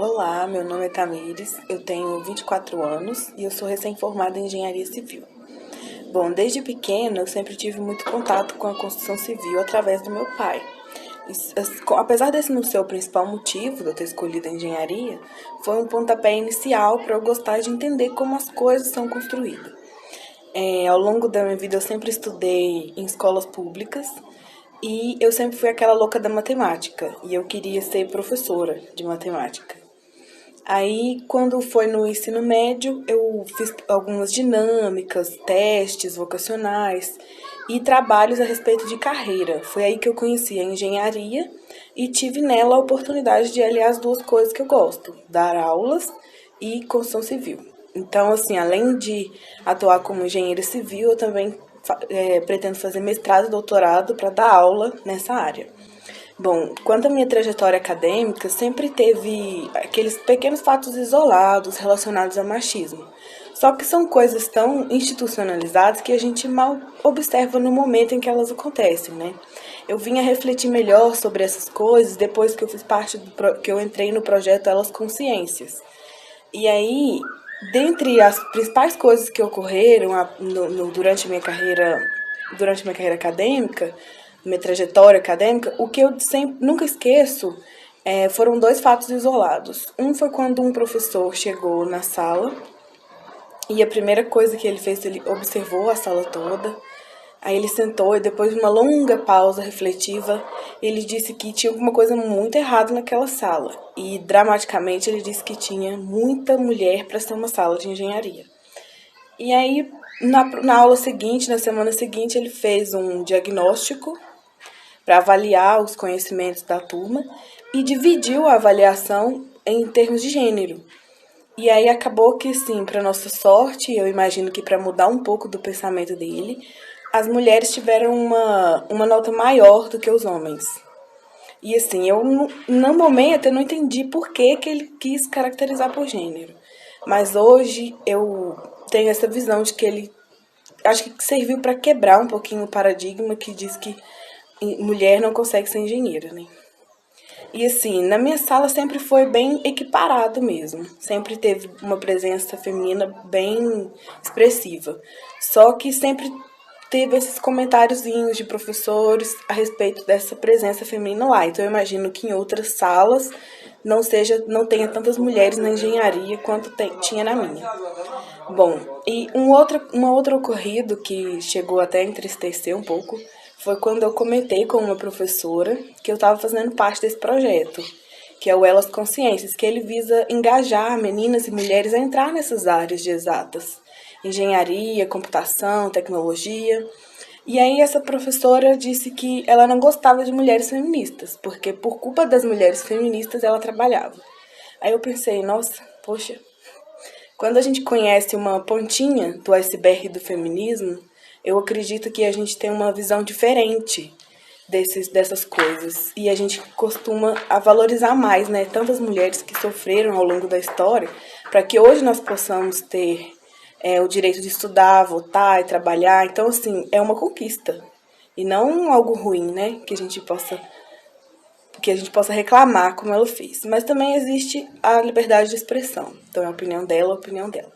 Olá, meu nome é Tamires, eu tenho 24 anos e eu sou recém-formada em Engenharia Civil. Bom, desde pequena eu sempre tive muito contato com a construção civil através do meu pai. Apesar desse não ser o principal motivo de eu ter escolhido a engenharia, foi um pontapé inicial para eu gostar de entender como as coisas são construídas. Ao longo da minha vida eu sempre estudei em escolas públicas e eu sempre fui aquela louca da matemática e eu queria ser professora de matemática. Aí, quando foi no ensino médio, eu fiz algumas dinâmicas, testes vocacionais e trabalhos a respeito de carreira. Foi aí que eu conheci a engenharia e tive nela a oportunidade de aliar as duas coisas que eu gosto, dar aulas e construção civil. Então, assim, além de atuar como engenheira civil, eu também pretendo fazer mestrado e doutorado para dar aula nessa área. Bom, quanto à minha trajetória acadêmica, sempre teve aqueles pequenos fatos isolados relacionados ao machismo. Só que são coisas tão institucionalizadas que a gente mal observa no momento em que elas acontecem, né? Eu vim a refletir melhor sobre essas coisas depois que eu fiz parte que eu entrei no projeto Elas Consciências. E aí, dentre as principais coisas que ocorreram durante minha carreira acadêmica, minha trajetória acadêmica, o que eu sempre, nunca esqueço foram dois fatos isolados. Um foi quando um professor chegou na sala e a primeira coisa que ele fez, ele observou a sala toda. Aí ele sentou e depois de uma longa pausa refletiva, ele disse que tinha alguma coisa muito errada naquela sala. E dramaticamente ele disse que tinha muita mulher para ser uma sala de engenharia. E aí, na aula seguinte, na semana seguinte, ele fez um diagnóstico para avaliar os conhecimentos da turma e dividiu a avaliação em termos de gênero. E aí acabou que, sim, para nossa sorte, eu imagino que para mudar um pouco do pensamento dele, as mulheres tiveram uma nota maior do que os homens. E assim, eu no momento eu não entendi por que ele quis caracterizar por gênero. Mas hoje eu tenho essa visão de que ele acho que serviu para quebrar um pouquinho o paradigma que diz que mulher não consegue ser engenheira, né? E assim, na minha sala sempre foi bem equiparado mesmo. Sempre teve uma presença feminina bem expressiva. Só que sempre teve esses comentáriozinhos de professores a respeito dessa presença feminina lá. Então eu imagino que em outras salas não tenha tantas mulheres na engenharia quanto tinha na minha. Bom, e um outro ocorrido que chegou até a entristecer um pouco foi quando eu comentei com uma professora que eu estava fazendo parte desse projeto, que é o Elas Consciências, que ele visa engajar meninas e mulheres a entrar nessas áreas de exatas. Engenharia, computação, tecnologia. E aí essa professora disse que ela não gostava de mulheres feministas, porque por culpa das mulheres feministas ela trabalhava. Aí eu pensei, nossa, poxa, quando a gente conhece uma pontinha do iceberg do feminismo, eu acredito que a gente tem uma visão diferente dessas coisas. E a gente costuma a valorizar mais, né? Tantas mulheres que sofreram ao longo da história, para que hoje nós possamos ter o direito de estudar, votar e trabalhar. Então, assim, é uma conquista. E não algo ruim, né? Que a gente possa reclamar como ela fez. Mas também existe a liberdade de expressão. Então, é a opinião dela, a opinião dela.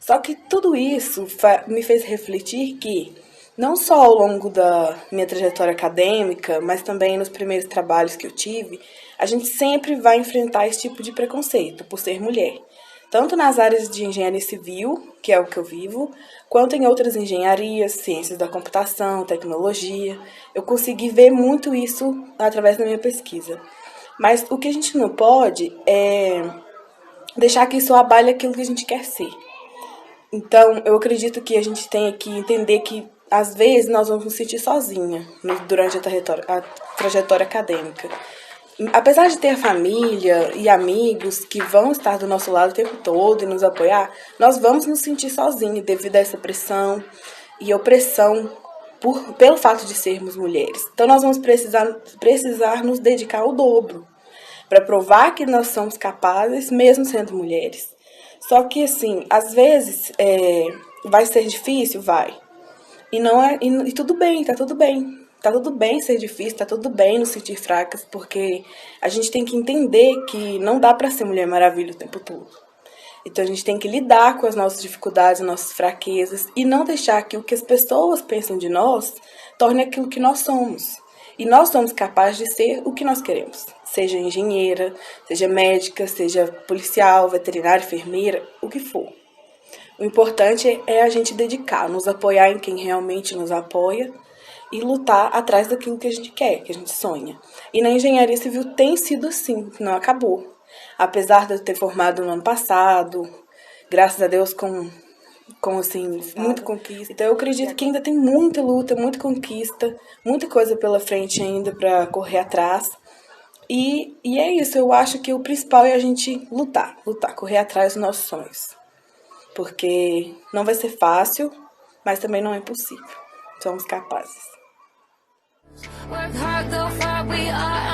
Só que tudo isso me fez refletir que, não só ao longo da minha trajetória acadêmica, mas também nos primeiros trabalhos que eu tive, a gente sempre vai enfrentar esse tipo de preconceito por ser mulher. Tanto nas áreas de engenharia civil, que é o que eu vivo, quanto em outras engenharias, ciências da computação, tecnologia. Eu consegui ver muito isso através da minha pesquisa. Mas o que a gente não pode é deixar que isso abale aquilo que a gente quer ser. Então, eu acredito que a gente tem que entender que, às vezes, nós vamos nos sentir sozinha durante a trajetória acadêmica. Apesar de ter família e amigos que vão estar do nosso lado o tempo todo e nos apoiar, nós vamos nos sentir sozinhos devido a essa pressão e opressão pelo fato de sermos mulheres. Então, nós vamos precisar nos dedicar ao dobro para provar que nós somos capazes, mesmo sendo mulheres. Só que, assim, às vezes vai ser difícil? Vai. E não é, e tudo bem, tá tudo bem. Tá tudo bem ser difícil, tá tudo bem nos sentir fracas, porque a gente tem que entender que não dá pra ser Mulher Maravilha o tempo todo. Então a gente tem que lidar com as nossas dificuldades, nossas fraquezas e não deixar que o que as pessoas pensam de nós torne aquilo que nós somos. E nós somos capazes de ser o que nós queremos. Seja engenheira, seja médica, seja policial, veterinária, enfermeira, o que for. O importante é a gente dedicar, nos apoiar em quem realmente nos apoia e lutar atrás daquilo que a gente quer, que a gente sonha. E na engenharia civil tem sido assim, não acabou. Apesar de eu ter formado no ano passado, graças a Deus com assim, muita conquista. Então eu acredito que ainda tem muita luta, muita conquista, muita coisa pela frente ainda para correr atrás. E é isso, eu acho que o principal é a gente lutar, correr atrás dos nossos sonhos. Porque não vai ser fácil, mas também não é impossível. Somos capazes. Work hard, go far, we are